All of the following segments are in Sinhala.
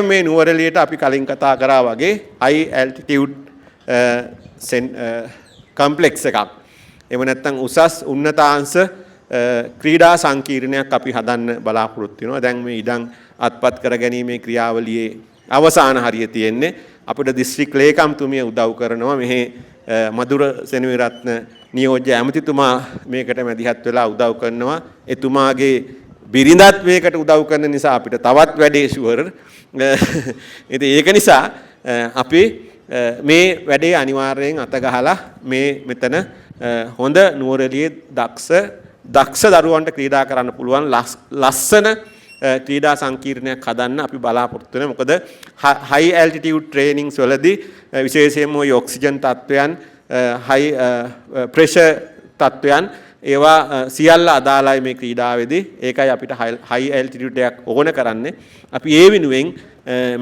ඇත්තටම මේ නුවරඑළියට අපි කලින් කතා කරා වගේ high altitude කම්ප්ලෙක්ස් එකක්. එහෙම නැත්නම් උසස් උන්නතාංශ ක්‍රීඩා සංකීර්ණයක් අපි හදන්න බලාපොරොත්තු වෙනවා. දැන් මේ ඉඩම් අත්පත් කර ගැනීමේ ක්‍රියාවලියේ අවසාන හරිය තියෙන්නේ. අපිට දිස්ත්‍රික් ලේකම්තුමිය උදව් කරනවා. මෙහි මధుර සෙනවිරත්න නියෝජ්‍ය ඇමතිතුමා මේකට මැදිහත් වෙලා උදව් කරනවා. එතුමාගේ බිරිඳත් මේකට උදව් කරන නිසා අපිට තවත් වැඩේ ෂුවර්. ඉතින් ඒක නිසා අපි මේ වැඩේ අනිවාර්යෙන් අත ගහලා මේ මෙතන හොඳ නුවරඑළියේ දක්ෂ දරුවන්ට ක්‍රීඩා කරන්න පුළුවන් ලස්සන ක්‍රීඩා සංකීර්ණයක් හදන්න අපි බලාපොරොත්තු වෙනවා. මොකද high altitude trainings වලදී විශේෂයෙන්ම ওই ඔක්සිජන් තත්වයන් high pressure තත්වයන් ඒවා සියල්ල අදාළයි මේ ක්‍රීඩාවේදී. ඒකයි අපිට high altitude එකක් ඕන කරන්නේ. අපි ඒ වෙනුවෙන්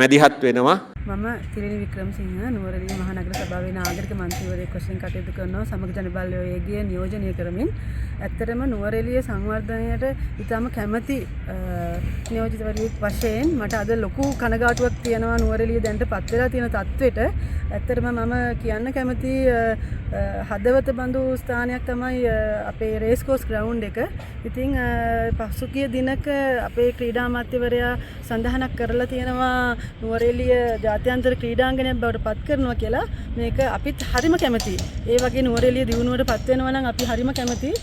මැදිහත් වෙනවා. මම තිරිණි වික්‍රමසිංහ නුවරඑළිය මහනගර සභාවේ නාගරික මන්ත්‍රීවරයෙක් වශයෙන් කටයුතු කරනවා. සමග ජනබල වේගය නියෝජනය කරමින් ඇත්තටම නුවරඑළිය සංවර්ධනයට ඉතාම කැමැති නියෝජිතවරයෙක් වශයෙන් මට අද ලොකු කනගාටුවක් තියෙනවා නුවරඑළිය දැන්ට පත් වෙලා තියෙන තත්ත්වෙට. ඇත්තටම මම කියන්න කැමති හදවත බඳු ස්ථානයක් තමයි අපේ රේස් කෝස් ග්‍රවුන්ඩ් එක. ඉතින් පසුගිය දිනක අපේ ක්‍රීඩා අමාත්‍යවරයා සඳහනක් කරලා තියෙනවා නුවරඑළිය ජාත්‍යන්තර ක්‍රීඩාංගණයක් බවට පත් කරනවා කියලා. මේක අපිත් හරිම කැමතියි. ඒ වගේ නුවරඑළිය දියුණුවට පත් වෙනවා නම් අපි හරිම කැමතියි.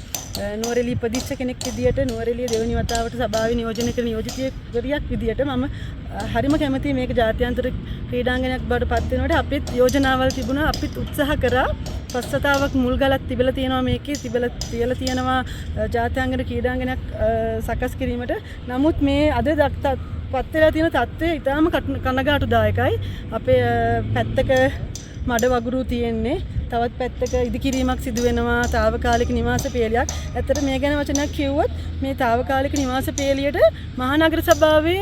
නුවරඑළිය ඉපදිච්ච කෙනෙක් විදියට නුවරඑළිය දෙවෙනි වතාවට සභාවේ නියෝජනය කරන නියෝජිතයෙක් විදියට මම හරිම කැමතියි මේක ජාත්‍යන්තර ක්‍රීඩාංගණයක් බවට පත් වෙනකොට. අපිත් යෝජනාවල් තිබුණා. අපිත් උත්සාහ කරා. පස්සතාවක් මුල් ගලක් තිබිලා තියෙනවා මේකේ. තියලා තියෙනවා ජාත්‍යන්තර ක්‍රීඩාංගණයක් සකස් කිරීමට. නමුත් මේ අද පත් වෙලා තියෙන තත්ත්වය ඉතාම කනගාටුදායකයි. අපේ පැත්තක මඩ වගුරු තියෙන්නේ. තවත් පැත්තක ඉදිකිරීමක් සිදු වෙනවා. తాවකාලික නිවාස පේලියක්. ඇත්තට මේ ගැන වචනයක් කිව්වොත් මේ තාවකාලික නිවාස පේලියට මහනගර සභාවේ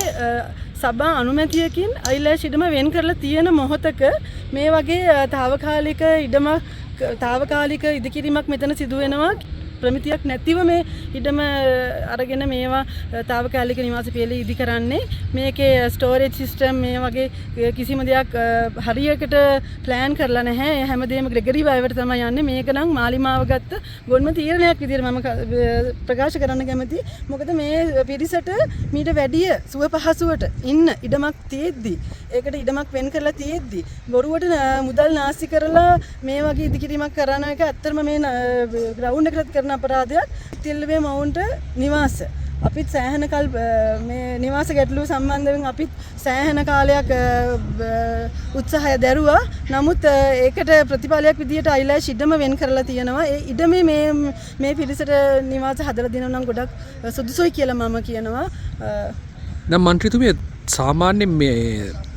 සභා අනුමැතියකින් අයිලෑෂ් ඉඩම වෙන් කරලා තියෙන මොහොතක මේ වගේ තාවකාලික ඉදිකිරීමක් මෙතන සිදු වෙනවා. ප්‍රමිතියක් නැතිව මේ ඉඩම අරගෙන මේවා තාවකාලික නිවාස පේලිය ඉදි කරන්නේ. මේකේ ස්ටෝරේජ් සිස්ටම් මේ වගේ කිසිම දෙයක් හරියකට ප්ලෑන් කරලා නැහැ. හැමදේම ග්‍රෙගරි වයවට තමයි යන්නේ. මේක නම් මාලිමාව ගත්ත ගොන්ම තීරණයක් විදිහට මම ප්‍රකාශ කරන්න කැමතියි. මොකද මේ පිරිසට මීට වැඩිය සුව පහසුවට ඉන්න ඉඩමක් තියෙද්දි, ඒකට ඉඩමක් වෙන් කරලා තියෙද්දි බොරුවට මුදල් නාස්ති කරලා මේ වගේ ඉදිකිරීමක් කරන එක ඇත්තටම මේ ග්‍රවුන්ඩ් එකට කරන අපරාධයක්. තිල්ලවේ මවුන්ට නිවාස අපිත් සෑහෙන කල් මේ නිවාස ගැටලුව සම්බන්ධයෙන් අපිත් සෑහෙන කාලයක් උත්සාහය දැරුවා. නමුත් ඒකට ප්‍රතිඵලයක් විදියට අයිලෑෂ් ඉඩම වෙන් කරලා තියෙනවා. ඒ ඉඩමේ මේ පිරිසට නිවාස හදලා දෙනවා නම් ගොඩක් සුදුසුයි කියලා මම කියනවා. දැන් මන්ත්‍රීතුමිය සාමාන්‍යයෙන් මේ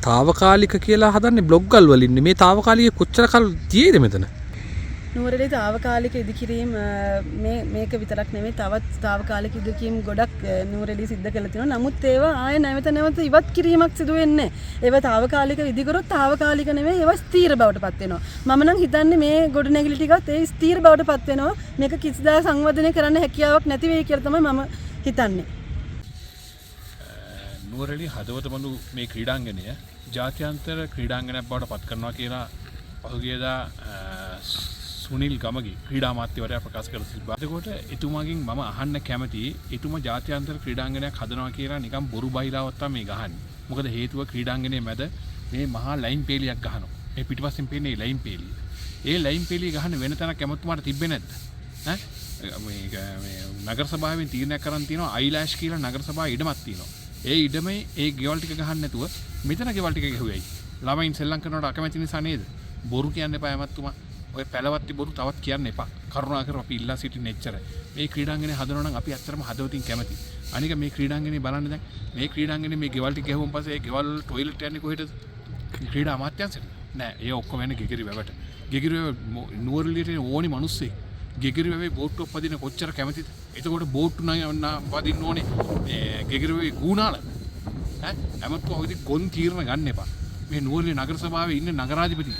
తాවකාලික කියලා හදන්නේ බ්ලොග්ගල් වලින්. මේ తాවකාලික කොච්චර කල් තියේද මෙතන? නුවරඑළිය තාවකාලික ඉදිකිරීම මේක විතරක් නෙමෙයි, තවත් තාවකාලික ඉදිකිරීම් ගොඩක් නුවරඑළිය සිද්ධ කරලා තියෙනවා. නමුත් ඒවා ආයෙ නැවත ඉවත් කිරීමක් සිදු වෙන්නේ නැහැ. ඒවා තාවකාලික ඉදි කරොත් තාවකාලික නෙමෙයි, ඒවා ස්ථීර බවට පත් වෙනවා. මම නම් හිතන්නේ මේ ගොඩනැගිලි ටිකත් ඒ ස්ථීර බවට පත් වෙනවා. මේක කිසිදා සංවර්ධනය කරන්න හැකියාවක් නැති වෙයි කියලා තමයි මම හිතන්නේ. නුවරඑළිය හදවත බඳු මේ ක්‍රීඩාංගණය ජාත්‍යන්තර ක්‍රීඩාංගණයක් බවට පත් කරනවා කියලා පහුගියදා සුනිල් ගමගේ ක්‍රීඩා අමාත්‍යවරයා ප්‍රකාශ කර තිබා. එතකොට එතුමාගෙන් මම අහන්න කැමතියි එතුමා ජාත්‍යන්තර ක්‍රීඩාංගණයක් හදනවා කියලා නිකන් බොරු බයිලාවක් තමයි මේ ගහන්නේ. මොකද හේතුව ක්‍රීඩාංගණයේ මැද මේ මහා ලයින් පේලියක් ගහනවා. මේ පිටිපස්සෙන් පේන්නේ ලයින් පේලිය. ඒ ලයින් පේලිය ගහන්න වෙන තැනක් කැමතුමාට තිබ්බේ නැද්ද? මේ නගර සභාවෙන් තීරණයක් කරන් තියෙනවා අයිලෑෂ් කියලා නගර සභාවේ ඉඩමක් තියෙනවා. ඒ ඉඩමේ ඒ ගෙවල් ටික ගහන්න නැතුව මෙතන ගෙවල් ටික ගහුවයි. ළමයින් සෙල්ලම් කරනකොට අකමැති නිසා නේද? බොරු කියන්න එපා ඇමතුමා. ඔය පැලවත්ති බොරු තවත් කියන්න එපා. කරුණාකර අපි ඉල්ලා සිටින්නේ එච්චරයි. මේ ක්‍රීඩාංගණය හදනවා නම් අපි ඇත්තටම හදවතින් කැමතියි. අනික මේ ක්‍රීඩාංගණය බලන්න දැන් මේ ක්‍රීඩාංගණය මේ ගෙවල් ටික ගහුවම පස්සේ ඒ ගෙවල් টয়ලට් යන්නේ කොහෙටද? ක්‍රීඩා අමාත්‍යාංශෙට. නෑ, ඒ ඔක්කොම යන්නේ ගෙගිරි වැවට. ගෙගිරි වැව නුවරඑළියට ඕනි මිනිස්සෙක් ගෙගිරි වැවේ බෝට්ටුවක් පදින කොච්චර කැමතිද? එතකොට බෝට්ටු පදින්න ඕනේ මේ ගෙගිරි වැවේ ගුණාල. ඇමතුමා ඔය ගොන් තීරණ ගන්න එපා. මේ නුවරඑළිය නගර සභාවේ ඉන්න නගරාධිපති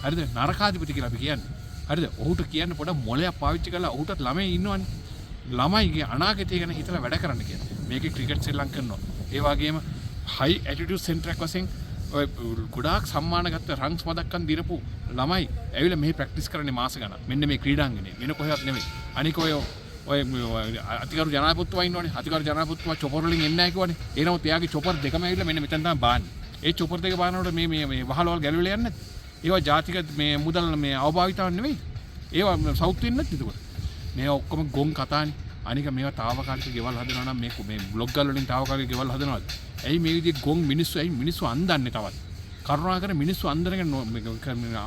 හරිද? නරකාධිපති කියලා අපි කියන්නේ. හරිද? ඔහුට කියන්න පොඩක් මොලයක් පාවිච්චි කරලා ඔහුටත් ළමයි ඉන්නවනේ. ළමයිගේ අනාගතය ගැන හිතලා වැඩ කරන්න කියලා. මේකේ ක්‍රිකට් සෙල්ලම් කරනවා. ඒ වගේම high altitude center එකක් වශයෙන් ගොඩාක් සම්මාන ගත්ත රංස් පදක්කම් දිරපු ළමයි ඇවිල්ලා මෙහි ප්‍රැක්ටිස් කරන්නේ මාස ගණන්. මෙන්න මේ ක්‍රීඩාංගනේ වෙන කොහෙවත් නෙමෙයි. අනික ඔය අතිකරු ජනාධිපතිතුමා ඉන්නවනේ. අතිකරු ජනාධිපතිතුමා චොපර් වලින් එන්නේ නැහැ කිව්වනේ. ඒ නමුත් එයාගේ චොපර් දෙකම ඇවිල්ලා මෙන්න මෙතන තමයි බාන්නේ. ඒ චොපර් දෙක බානකොට මේ වහලවල් ගැලවිලා යන්නේ නැද්ද? ඒවා ජාතික මේ මුදල් මේ අවභාවිතාවක් නෙමෙයි. ඒවා සවුත් වෙන්නේ නැද්ද එතකොට? මේ ඔක්කොම ගොන් කතානේ. අනික මේවා තාවකාලික ගෙවල් හදනවා නම් මේ බ්ලොග් ගල් වලින් තාවකාලික ගෙවල් හදනවාද? ඇයි මේ විදිහේ ගොන් මිනිස්සු ඇයි මිනිස්සු අන්දන්නේ තවත්? කරුණාකර මිනිස්සු අන්දරගෙන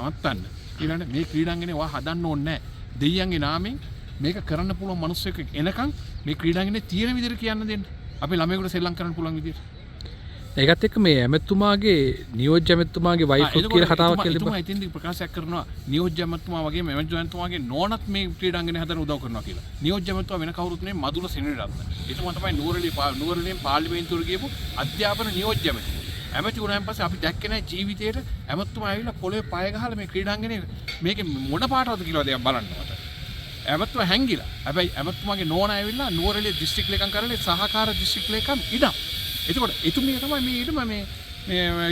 අමත්තන්න. ඊළඟට මේ ක්‍රීඩාංගනේ වා හදන්න ඕනේ නැහැ. දෙයියන්ගේ නාමයෙන් මේක කරන්න පුළුවන් මිනිස්සෙක් එනකන් මේ ක්‍රීඩාංගනේ තියෙන විදිහට කියන්න දෙන්න. අපි ළමයෙකුට සෙල්ලම් කරන්න පුළුවන් විදිහට. ඒකත් එක්ක මේ ඇමතුමාගේ නියෝජ්‍ය ඇමතුමාගේ වයිෆුත් කියලා කතාවක් කියලා එතුමා ඉතින් ප්‍රකාශයක් කරනවා නියෝජ්‍ය ඇමතුමා වගේම එමෙජ් ඇමතුමාගේ නෝනත් මේ ක්‍රීඩාංගනේ හදන්න උදව් කරනවා කියලා. නියෝජ්‍ය ඇමතුමා වෙන කවුරුත් නෙමෙයි මදුල සෙනෙවිරත්න. එතුමා තමයි නුවරඑළියෙන් පාර්ලිමේන්තුවට ගියපු අධ්‍යාපන නියෝජ්‍ය ඇමතුමා. ඇමති වුණාන් පස්සේ අපි දැක්කේ නැහැ ජීවිතේට ඇමතුමා ඇවිල්ලා පොළවේ පය ගහලා මේ ක්‍රීඩාංගනේ මේකේ මොන පාටවද කියලා දෙයක් බලන්නවට. ඇමතුමා හැංගිලා. හැබැයි ඇමතුමාගේ නෝනා ඇවිල්ලා නුවරඑළිය දිස්ත්‍රික් ලේකම් කරලේ සහකාර දිස්ත්‍රික් ලේකම් ඉඩම්. එතකොට එතුමිය තමයි මේ ඊටම මේ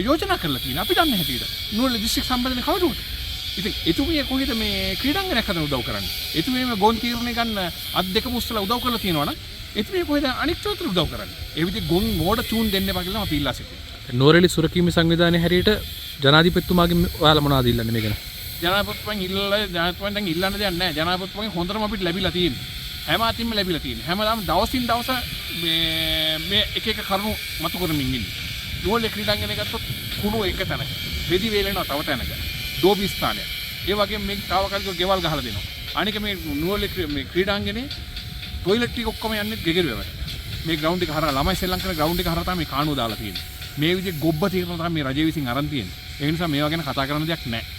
යෝජනා කරලා තියෙන්නේ. අපි දන්නේ හැටියට. නුවරඑළිය දිස්ත්‍රික් සම්බන්ධනේ කවුරුද? ඉතින් එතුමිය කොහෙද මේ ක්‍රීඩාංගනයක් හදන්න උදව් කරන්නේ? එතුමිය මේ ගොන් තීරණය ගන්න අත් දෙකම උස්සලා උදව් කරලා තියෙනවා නම් එතුමිය කොහෙද අනික් චෝතර උදව් කරන්නේ? ඒ විදිහේ ගොන් මෝඩ චූන් දෙන්න එපා කියලා අපි ඉල්ලා සිටිනවා. නුවරඑළිය සුරකීමේ සංවිධානයේ හැටියට ජනාධිපතිතුමාගෙන් ඔයාලා මොනවද ඉල්ලන්නේ මේ ගැන? ජනාධිපතිතුමන් ජනාධිපතිතුමන් ඉල්ලන්න දෙයක් නැහැ. ජනාධිපතිතුමන්ගේ හොඳටම අපිට ලැබිලා තියෙන්නේ. හැම අතින්ම ලැබිලා තියෙන්නේ. හැමදාම දවසින් දවස මේ එක කරුණු මතු කරමින් ඉන්නේ. නුවරඑළිය ක්‍රීඩාංගනය ගත්තොත් කුණු එක තැනක. රෙදි වේලෙනවා තව තැනක. ඩෝබි ස්ථානයක්. ඒ වගේම මේක තාවකාලිකව ගෙවල් ගහලා දෙනවා. අනික මේ නුවරඑළිය මේ ක්‍රීඩාංගනේ টয়ලට් ටික ඔක්කොම යන්නේ ගෙගෙරුවවට. මේ ග්‍රවුන්ඩ් එක හරහා ළමයි සෙල්ලම් කරන ග්‍රවුන්ඩ් එක හරහා තමයි මේ කාණුව දාලා තියෙන්නේ. මේ විදිහේ ගොබ්බ තීරණ තමයි මේ රජය විසින් අරන් තියෙන්නේ. ඒ නිසා මේවා ගැන කතා කරන්න දෙයක් නැහැ.